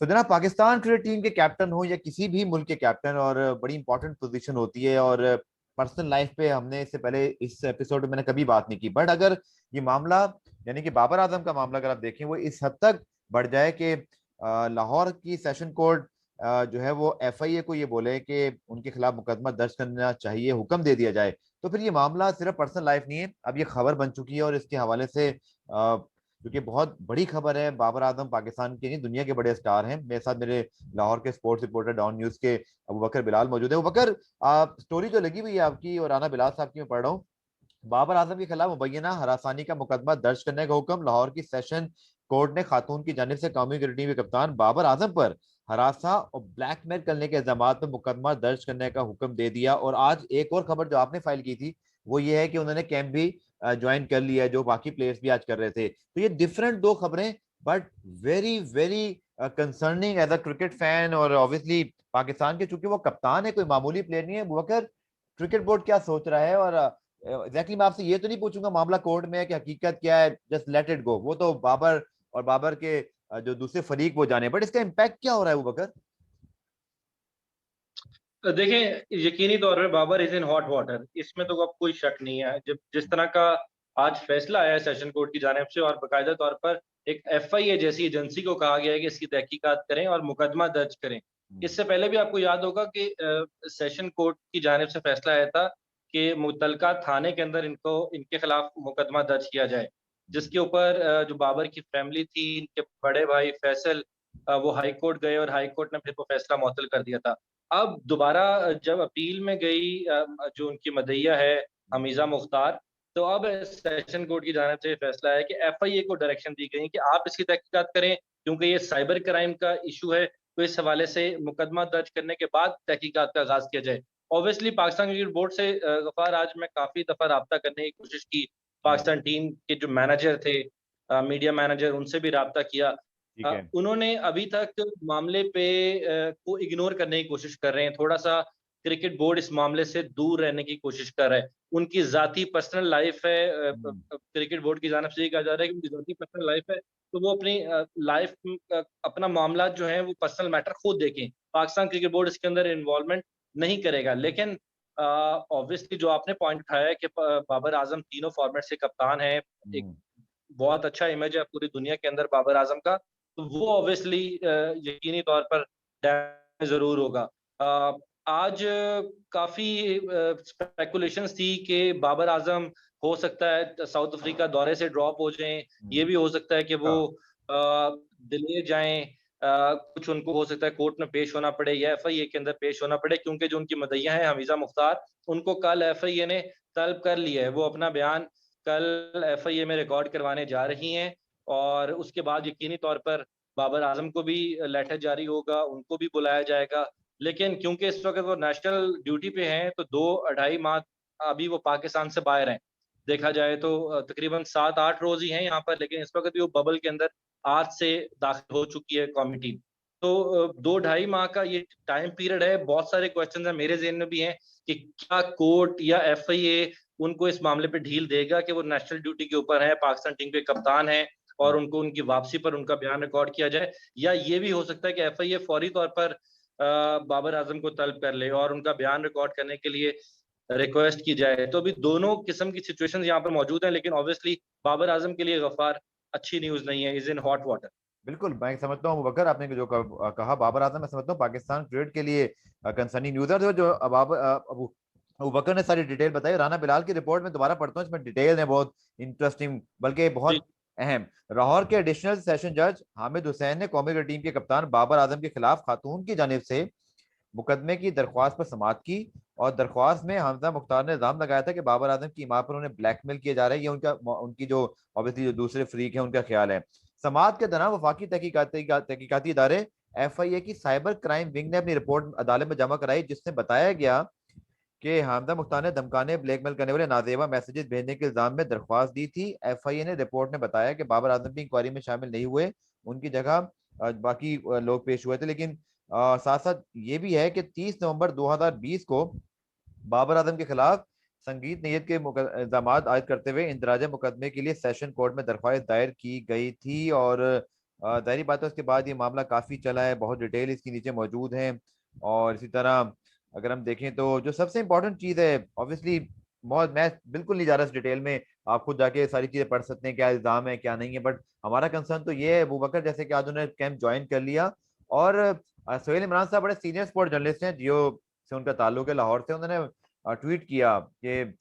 तो जनाब, Pakistan cricket team के कैप्टन हो या किसी भी मुल्क के कैप्टन, और बड़ी इंपॉर्टेंट पोजीशन होती है। और पर्सनल लाइफ पे हमने इससे पहले इस एपिसोड में मैंने कभी बात नहीं की, बट अगर ये मामला यानी कि बाबर आजम का मामला अगर आप देखें, वो इस हद तक बढ़ जाए कि लाहौर की सेशन कोर्ट जो है वो एफआईए को ये बोले कि उनके खिलाफ मुकदमा दर्ज करना चाहिए, हुक्म दे दिया जाए, तो फिर ये मामला सिर्फ पर्सनल लाइफ नहीं है, अब ये खबर बन चुकी है। और इसके हवाले से क्योंकि बहुत बड़ी खबर है, बाबर आजम पाकिस्तान के नहीं दुनिया के बड़े स्टार हैं। मेरे साथ मेरे लाहौर के स्पोर्ट्स रिपोर्टर डॉन न्यूज के अबू बकर बिलाल मौजूद है। अबू बकर, स्टोरी जो लगी हुई है आपकी और राना बिलाल साहब की मैं पढ़ रहा हूँ, बाबर आजम के खिलाफ मुबैना हरासानी का मुकदमा दर्ज करने का हुक्म, लाहौर की सेशन कोर्ट ने खातून की जानिब से कौमी क्रिकेट टीम के कप्तान बाबर आजम पर हरासा और ब्लैकमेल करने के इल्जाम में मुकदमा दर्ज करने का हुक्म दे दिया। और आज एक और खबर जो आपने फाइल की थी वो ये है कि उन्होंने कैंप भी ज्वाइन कर लिया है, जो बाकी प्लेयर्स भी आज कर रहे थे। तो ये डिफरेंट दो खबरें, but very very concerning as a cricket fan. और ऑब्वियसली पाकिस्तान के, चूंकि वो कप्तान है, कोई मामूली प्लेयर नहीं है। बुबकर, क्रिकेट बोर्ड क्या सोच रहा है? और एग्जैक्टली मैं आपसे ये तो नहीं पूछूंगा मामला कोर्ट में है कि हकीकत क्या है, जस्ट लेट इट गो, वो तो बाबर और बाबर के जो दूसरे फरीक वो जाने, बट इसका इम्पैक्ट क्या हो रहा है वो बकर? देखें, यकीनी तौर पे Babar is in hot water, इसमें तो अब कोई शक नहीं है। जब जिस तरह का आज फैसला आया है सेशन कोर्ट की जानिब से, और बाकायदा तौर पर एक एफआईए जैसी एजेंसी को कहा गया है कि इसकी तहकीकात करें और मुकदमा दर्ज करें। इससे पहले भी आपको याद होगा कि सेशन कोर्ट की जानिब से फैसला आया था कि मुतलका थाने के अंदर इनके खिलाफ मुकदमा दर्ज किया जाए, जिसके ऊपर जो बाबर की फैमिली थी, इनके बड़े भाई फैसल, वो हाई कोर्ट गए और हाई कोर्ट ने फिर वो फैसला मुअत्तल कर दिया था। अब दोबारा जब अपील में गई जो उनकी मदइया है हमीजा मुख्तार, तो अब सेशन कोर्ट की जानिब से ये फैसला है कि एफआईए को डायरेक्शन दी गई कि आप इसकी तहकीकात करें, क्योंकि ये साइबर क्राइम का इशू है, तो इस हवाले से मुकदमा दर्ज करने के बाद तहकीकात का आगाज किया जाए। ऑब्वियसली पाकिस्तान क्रिकेट बोर्ड से गफ्फार, आज मैं काफी दफा रब्ता करने की कोशिश की, पाकिस्तान टीम के जो मैनेजर थे, मीडिया मैनेजर, उनसे भी रब्ता किया। ठीक है। उन्होंने अभी तक मामले पे को इग्नोर करने की कोशिश कर रहे हैं। थोड़ा-सा क्रिकेट बोर्ड इस मामले से दूर रहने की कोशिश कर रहा है। उनकी ज़ाती पर्सनल लाइफ़ है, क्रिकेट बोर्ड की जानिब से ये कहा जा रहा है कि उनकी ज़ाती पर्सनल लाइफ़ है, तो वो अपनी लाइफ़ अपना मामला जो है वो पर्सनल मैटर खुद देखें। पाकिस्तान क्रिकेट बोर्ड इसके अंदर इन्वॉल्वमेंट नहीं करेगा। लेकिन ऑब्वियसली जो आपने पॉइंट उठाया है कि बाबर आज़म तीनों फॉर्मेट से कप्तान है, एक बहुत अच्छा इमेज है पूरी दुनिया के अंदर बाबर आज़म का, तो वो ऑब्वियसली यकीनी तौर पर डैमेज ज़रूर होगा। आज काफ़ी स्पेकुलेशंस थी कि बाबर आज़म हो सकता है साउथ अफ्रीका दौरे से ड्रॉप हो जाएँ, ये भी हो सकता है कि वो दिल्ली जाएँ, कुछ उनको हो सकता है कोर्ट में पेश होना पड़े या एफआईए के अंदर पेश होना पड़े, क्योंकि जो उनकी मदइया हैं हमीजा मुख्तार, उनको कल एफआईए ने तलब कर लिया है। वो अपना बयान कल एफआईए में रिकॉर्ड करवाने जा रही हैं, और उसके बाद यकीनी तौर पर बाबर आजम को भी लेटर जारी होगा, उनको भी बुलाया जाएगा। लेकिन क्योंकि इस वक्त वो नेशनल ड्यूटी पे हैं, तो 2 ढाई माह अभी वो पाकिस्तान से बाहर हैं। देखा जाए तो तकरीबन 7-8 रोज ही हैं यहाँ पर, लेकिन इस वक्त भी वो बबल के अंदर आज से दाखिल हो चुकी है कौमी टीम। तो 2 ढाई माह का ये टाइम पीरियड है। बहुत सारे क्वेश्चन है मेरे ज़हन में भी हैं कि क्या कोर्ट या एफआईए उनको इस मामले पे ढील देगा कि वो नेशनल ड्यूटी के ऊपर है, पाकिस्तान टीम के कप्तान हैं, और उनको उनकी वापसी पर उनका बयान रिकॉर्ड किया जाए। या ये भी हो सकता है कि एफआईए फौरी तौर पर बाबर आजम को तलब कर ले और उनका बयान रिकॉर्ड करने के लिए रिक्वेस्ट की जाए। तो अभी दोनों किस्म की सिचुएशंस यहाँ पर मौजूद हैं, लेकिन ऑब्वियसली बाबर आजम के लिए गफ्फार अच्छी न्यूज़ नहीं है, इज़ इन हॉट वाटर। बिल्कुल, मैं समझता हूँ बकर, आपने जो कहा बाबर आजम, मैं समझता हूँ पाकिस्तान क्रिकेट के लिए कंसर्निंग न्यूज़ है। जो अबू अबू बकर ने सारी डिटेल बताई, राना बिलाल की रिपोर्ट में दोबारा पढ़ता हूँ, इसमें डिटेल है बहुत इंटरेस्टिंग, बल्कि जी। बहुत अहम। लाहौर के एडिशनल सेशन जज हामिद हुसैन ने कौमी क्रिकेट टीम के कप्तान बाबर आजम के खिलाफ खातून की जानिब से मुकदमे की दरख्वास्त पर समाअत की। और दरख्वास्त में हमजा मुख्तार ने इल्जाम लगाया था कि बाबर आजम की मां पर उन्हें ब्लैकमेल किया जा रहा है। ये उनकी जो ऑब्वियसली जो दूसरे फ्रीक है उनका ख्याल है। समाअत के दौरान वफाकी तहकीकाती इदारे एफआईए की साइबर क्राइम विंग ने अपनी रिपोर्ट अदालत में जमा कराई, जिसमें बताया गया कि हमजा मुख्तार ने धमकाने, ब्लैकमेल करने वाले नाजेबा मैसेजेस भेजने के इल्जाम में दरख्वास्त दी थी। एफआईए ने रिपोर्ट में बताया कि बाबर आजम भी इंक्वायरी में शामिल नहीं हुए, उनकी जगह बाकी लोग पेश हुए थे। लेकिन साथ साथ ये भी है कि 30 नवंबर 2020 को बाबर आजम के खिलाफ संगीत नियत के इल्जाम आयद करते हुए इंदराज मुकदमे के लिए सेशन कोर्ट में दरख्वास्त दायर की गई थी। और जाहिर बात है उसके बाद ये मामला काफी चला है, बहुत डिटेल इसके नीचे मौजूद है। और इसी तरह अगर हम देखें तो जो सबसे इम्पोर्टेंट चीज है, ऑब्वियसली बहुत, मैं बिल्कुल नहीं जा रहा इस डिटेल में, आप खुद जाके सारी चीजें पढ़ सकते हैं क्या इल्जाम है क्या नहीं है, बट हमारा कंसर्न तो ये है अबूबकर, जैसे कि आज उन्होंने कैंप ज्वाइन कर लिया, और सोहेल इमरान साहब बड़े सीनियर स्पोर्ट जर्नलिस्ट हैं, जियो से उनका ताल्लुक है, लाहौर से, उन्होंने ट्वीट किया कि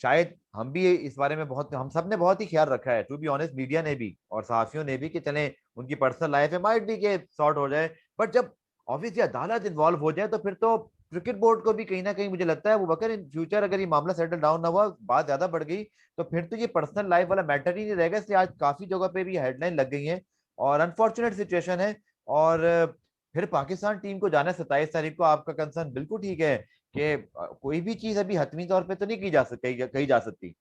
शायद हम भी इस बारे में बहुत, हम सब ने बहुत ही ख्याल रखा है, टू बी ऑनेस्ट, मीडिया ने भी और सहाफियों ने भी, कि चलें उनकी पर्सनल लाइफ है, माइट भी के सॉर्ट हो जाए, बट जब ऑब्वियसली अदालत इन्वॉल्व हो जाए तो फिर तो क्रिकेट बोर्ड को भी कहीं ना कहीं मुझे लगता है वो बकर, इन फ्यूचर अगर ये मामला सेटल डाउन ना हुआ, बात ज्यादा बढ़ गई, तो फिर तो ये पर्सनल लाइफ वाला मैटर ही नहीं रहेगा। इसलिए आज काफी जगह पे भी हेडलाइन लग गई है, और अनफॉर्चुनेट सिचुएशन है। और फिर पाकिस्तान टीम को जाना 27 तारीख को, आपका कंसर्न बिल्कुल ठीक है कि कोई भी चीज अभी हतमी तौर पे तो नहीं की जा सकती, कही जा सकती।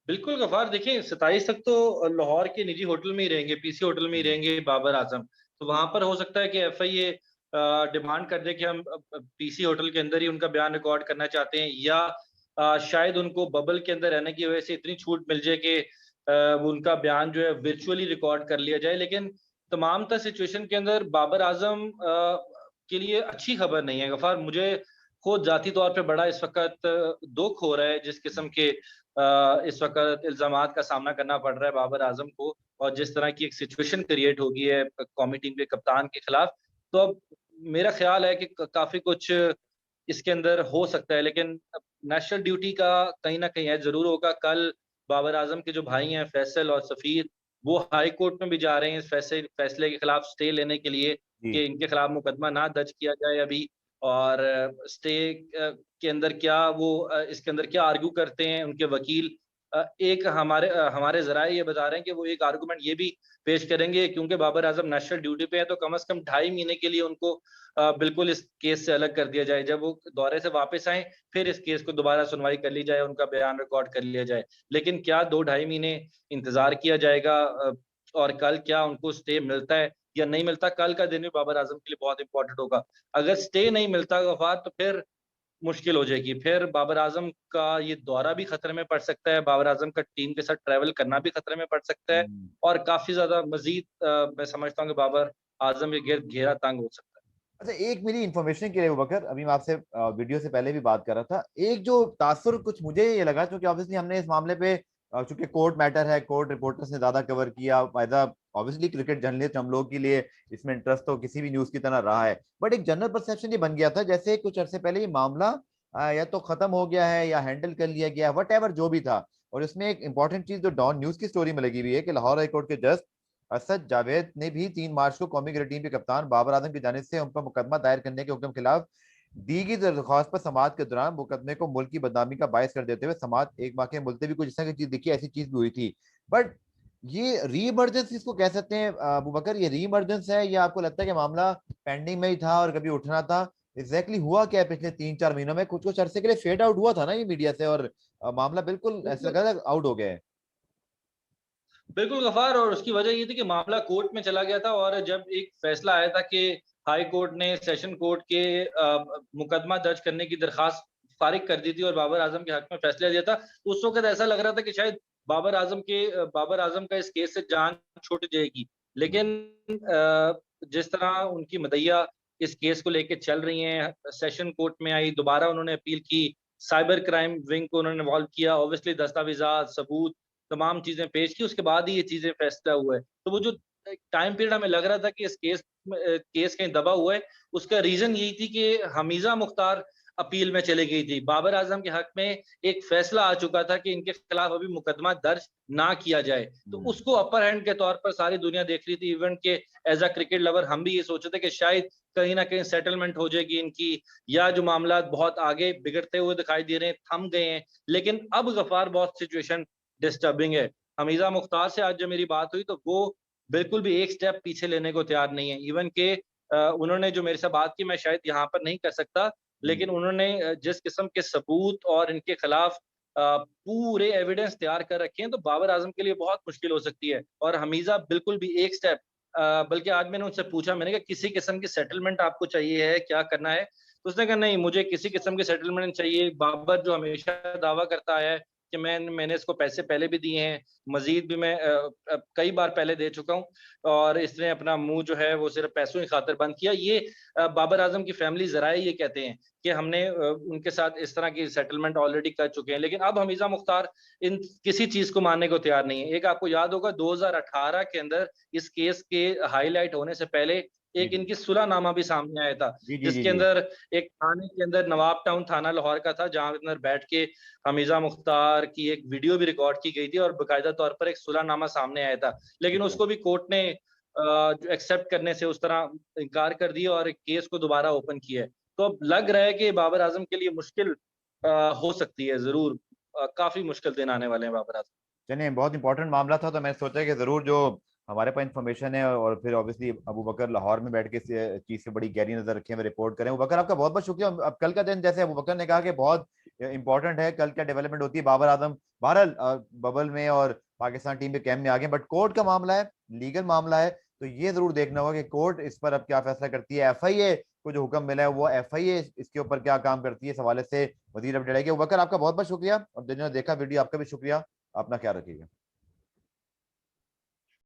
बिल्कुल गफार, देखिए 27 तक तो लाहौर के निजी होटल में ही रहेंगे, पीसी होटल में ही हम्म। रहेंगे बाबर आजम। तो वहां पर हो सकता है कि एफआईए डिमांड कर दे कि हम पीसी होटल के अंदर ही उनका बयान रिकॉर्ड करना चाहते हैं, या शायद उनको बबल के अंदर रहने की वजह से इतनी छूट मिल जाए कि उनका बयान जो है वर्चुअली रिकॉर्ड कर लिया जाए। लेकिन तमाम तर सिचुएशन के अंदर बाबर आजम के लिए अच्छी खबर नहीं है गफार। मुझे खुद जाती तौर पे बड़ा इस वक्त दुख हो रहा है, जिस किस्म के इस वक्त इल्जामात का सामना करना पड़ रहा है बाबर आजम को, और जिस तरह की एक सिचुएशन क्रिएट हो गई है कौमी टीम के कप्तान के खिलाफ। तो अब मेरा ख्याल है कि काफी कुछ इसके अंदर हो सकता है, लेकिन नेशनल ड्यूटी का कहीं ना कहीं है जरूर होगा। कल बाबर आजम के जो भाई हैं फैसल और सफीर, वो हाई कोर्ट में भी जा रहे हैं इस फैसले के खिलाफ स्टे लेने के लिए, जी। कि इनके खिलाफ मुकदमा ना दर्ज किया जाए अभी। और स्टे के अंदर क्या वो इसके अंदर क्या आर्ग्यू करते हैं उनके वकील। एक हमारे जराए ये बता रहे हैं कि वो एक आर्गुमेंट ये भी पेश करेंगे, क्योंकि बाबर आजम नेशनल ड्यूटी पे है तो कम से कम 2.5 महीने के लिए उनको बिल्कुल इस केस से अलग कर दिया जाए। जब वो दौरे से वापस आए फिर इस केस को दोबारा सुनवाई कर ली जाए, उनका बयान रिकॉर्ड कर लिया जाए। लेकिन क्या 2-2.5 महीने इंतजार किया जाएगा? और कल क्या उनको स्टे मिलता है या नहीं मिलता? कल का दिन भी बाबर आजम के लिए बहुत इंपॉर्टेंट होगा। अगर स्टे नहीं मिलता गफार, तो फिर मुश्किल हो जाएगी। फिर बाबर आजम का ये दौरा भी खतरे में पड़ सकता है, बाबर आजम का टीम के साथ ट्रैवल करना भी खतरे में पड़ सकता है, हम्म। और काफी ज्यादा मजीद मैं समझता हूँ कि बाबर आजम के गिर्द घेरा तंग हो सकता है। अच्छा, एक मेरी इंफॉर्मेशन के लिए बकर, अभी मैं आपसे वीडियो से पहले भी बात कर रहा था, एक जो तासुर कुछ मुझे ये लगा, क्योंकि ऑब्वियसली हमने इस मामले पे, चूंकि कोर्ट मैटर है, कोर्ट रिपोर्टर्स ने ज्यादा कवर किया, फायदा ऑब्वियसली क्रिकेट जर्नलिस्ट हम लोग के लिए इसमें इंटरेस्ट तो किसी भी न्यूज की तरह रहा है, बट एक जनरल परसेप्शन ये बन गया था जैसे कुछ अरसे पहले ये मामला या तो खत्म हो गया है या हैंडल कर लिया गया, वट एवर जो भी था। और इसमें एक इंपॉर्टेंट चीज जो डॉन न्यूज की स्टोरी में लगी हुई है कि लाहौर हाई कोर्ट के जज असद जावेद ने भी 3 मार्च को कौमी क्रिकेट टीम के कप्तान बाबर आजम की जानिब से उन पर मुकदमा दायर करने के हुक्म के खिलाफ दी गई दरख्वास्त पर समाअत के दौरान मुकदमे को मुल्क की बदनामी का बायस कर देते हुए समाअत 1 माह के मुलतवी को, जिस तरह की चीज देखी ऐसी चीज भी हुई थी। बट ये री इमरजेंस इसको कह सकते हैं अबू बकर, ये री इमरजेंस है या आपको लगता है कि मामला पेंडिंग में ही था और कभी उठना था? एग्जैक्टली हुआ क्या है पिछले 3-4 महीनों में? कुछ कुछ अरसे के लिए फेड आउट हुआ था ना ये मीडिया से, और मामला बिल्कुल ऐसा बिल्कुल, लगा था आउट हो गया है। बिल्कुल गफार, और उसकी वजह ये थी कि मामला कोर्ट में चला गया था, और जब एक फैसला आया था कि हाई कोर्ट ने सेशन कोर्ट के मुकदमा दर्ज करने की दरखास्त फारिग कर दी थी और बाबर आजम के हक में फैसला दिया था, तो उस वक्त ऐसा लग रहा था कि शायद बाबर आजम का इस केस से जान छूट जाएगी। लेकिन जिस तरह उनकी मदैया इस केस को लेके चल रही हैं, सेशन कोर्ट में आई, दोबारा उन्होंने अपील की, साइबर क्राइम विंग को उन्होंने इन्वॉल्व किया, ऑब्वियसली दस्तावेजात, सबूत, तमाम चीजें पेश की, उसके बाद ही ये चीजें फैसला हुआ है। तो वो जो टाइम पीरियड हमें लग रहा था कि इस केस कहीं दबा हुआ है, उसका रीजन यही थी कि हमीजा मुख्तार अपील में चली गई थी। बाबर आजम के हक में एक फैसला आ चुका था कि इनके खिलाफ अभी मुकदमा दर्ज ना किया जाए, तो उसको अपर हैंड के तौर पर सारी दुनिया देख रही थी। इवन के एज अ क्रिकेट लवर हम भी ये सोचे थे कि शायद कहीं ना कहीं सेटलमेंट हो जाएगी इनकी, या जो मामला बहुत आगे बिगड़ते हुए दिखाई दे रहे हैं, थम गए हैं। लेकिन अब गफार बहुत सिचुएशन डिस्टर्बिंग है। हमीजा मुख्तार से आज जब मेरी बात हुई तो वो बिल्कुल भी एक स्टेप पीछे लेने को तैयार नहीं है। इवन के उन्होंने जो मेरे से बात की, मैं शायद यहाँ पर नहीं कर सकता, लेकिन उन्होंने जिस किस्म के सबूत और इनके खिलाफ पूरे एविडेंस तैयार कर रखे हैं, तो बाबर आजम के लिए बहुत मुश्किल हो सकती है। और हमीजा बिल्कुल भी एक स्टेप, बल्कि आज मैंने उनसे पूछा, मैंने कहा किसी किस्म की सेटलमेंट आपको चाहिए है, क्या करना है? तो उसने कहा नहीं, मुझे किसी किस्म की सेटलमेंट चाहिए। बाबर जो हमेशा दावा करता है कि मैंने इसको पैसे पहले भी दिए हैं, मज़ीद भी मैं कई बार पहले दे चुका हूँ और इसने अपना मुँह जो है वो सिर्फ़ पैसों की खातिर बंद किया। ये बाबर आज़म की फैमिली ज़राए ये कहते हैं कि हमने उनके साथ इस तरह की सेटलमेंट ऑलरेडी कर चुके हैं। लेकिन अब हमीज़ा मुख्तार इन किसी चीज़ को मानने को तैयार नहीं है। एक आपको याद होगा 2018 के अंदर इस केस के हाइलाइट होने से पहले जी एक जी इनकी सुलहनामा भी सामने आया था, जी जी जी जिसके जी। अंदर एक थाने के अंदर नवाब टाउन थाना लाहौर का था, जहाँ अंदर बैठ के हमीज़ा मुख्तार की एक वीडियो भी रिकॉर्ड की गई थी और बाकायदा तौर पर एक सुलहनामा सामने आया था। लेकिन अच्छा। उसको भी कोर्ट ने जो एक्सेप्ट करने से उस तरह इनकार कर दिया और केस को दोबारा ओपन किया है। तो अब लग रहा है कि बाबर आज़म के लिए मुश्किल हो सकती है ज़रूर, काफ़ी मुश्किल दिन आने वाले हैं बाबर आज़म। चलिए, बहुत इंपॉर्टेंट मामला था, तो मैंने सोचा कि जरूर जो हमारे पास इन्फॉर्मेशन है और फिर ऑब्वियसली अबू बकर लाहौर में बैठ के इस चीज से बड़ी गहरी नजर रखें, हमें रिपोर्ट करें। अबू बकर, आपका बहुत बहुत शुक्रिया। अब कल का दिन, जैसे अबू बकर ने कहा कि बहुत इंपॉर्टेंट है, कल क्या डेवलपमेंट होती है। बाबर आजम बहरहाल बबल में और पाकिस्तान टीम के कैम्प में आ गए, बट कोर्ट का मामला है, लीगल मामला है, तो ये जरूर देखना होगा कि कोर्ट इस पर अब क्या फैसला करती है। एफआईए को जो हुक्म मिला है, वो एफआईए इसके ऊपर क्या काम करती है, इस हवाले से मजीद अपडेट आएगी। अबू बकर, आपका बहुत बहुत शुक्रिया, और जिन्होंने देखा वीडियो, आपका भी शुक्रिया। अपना ख्याल रखिएगा।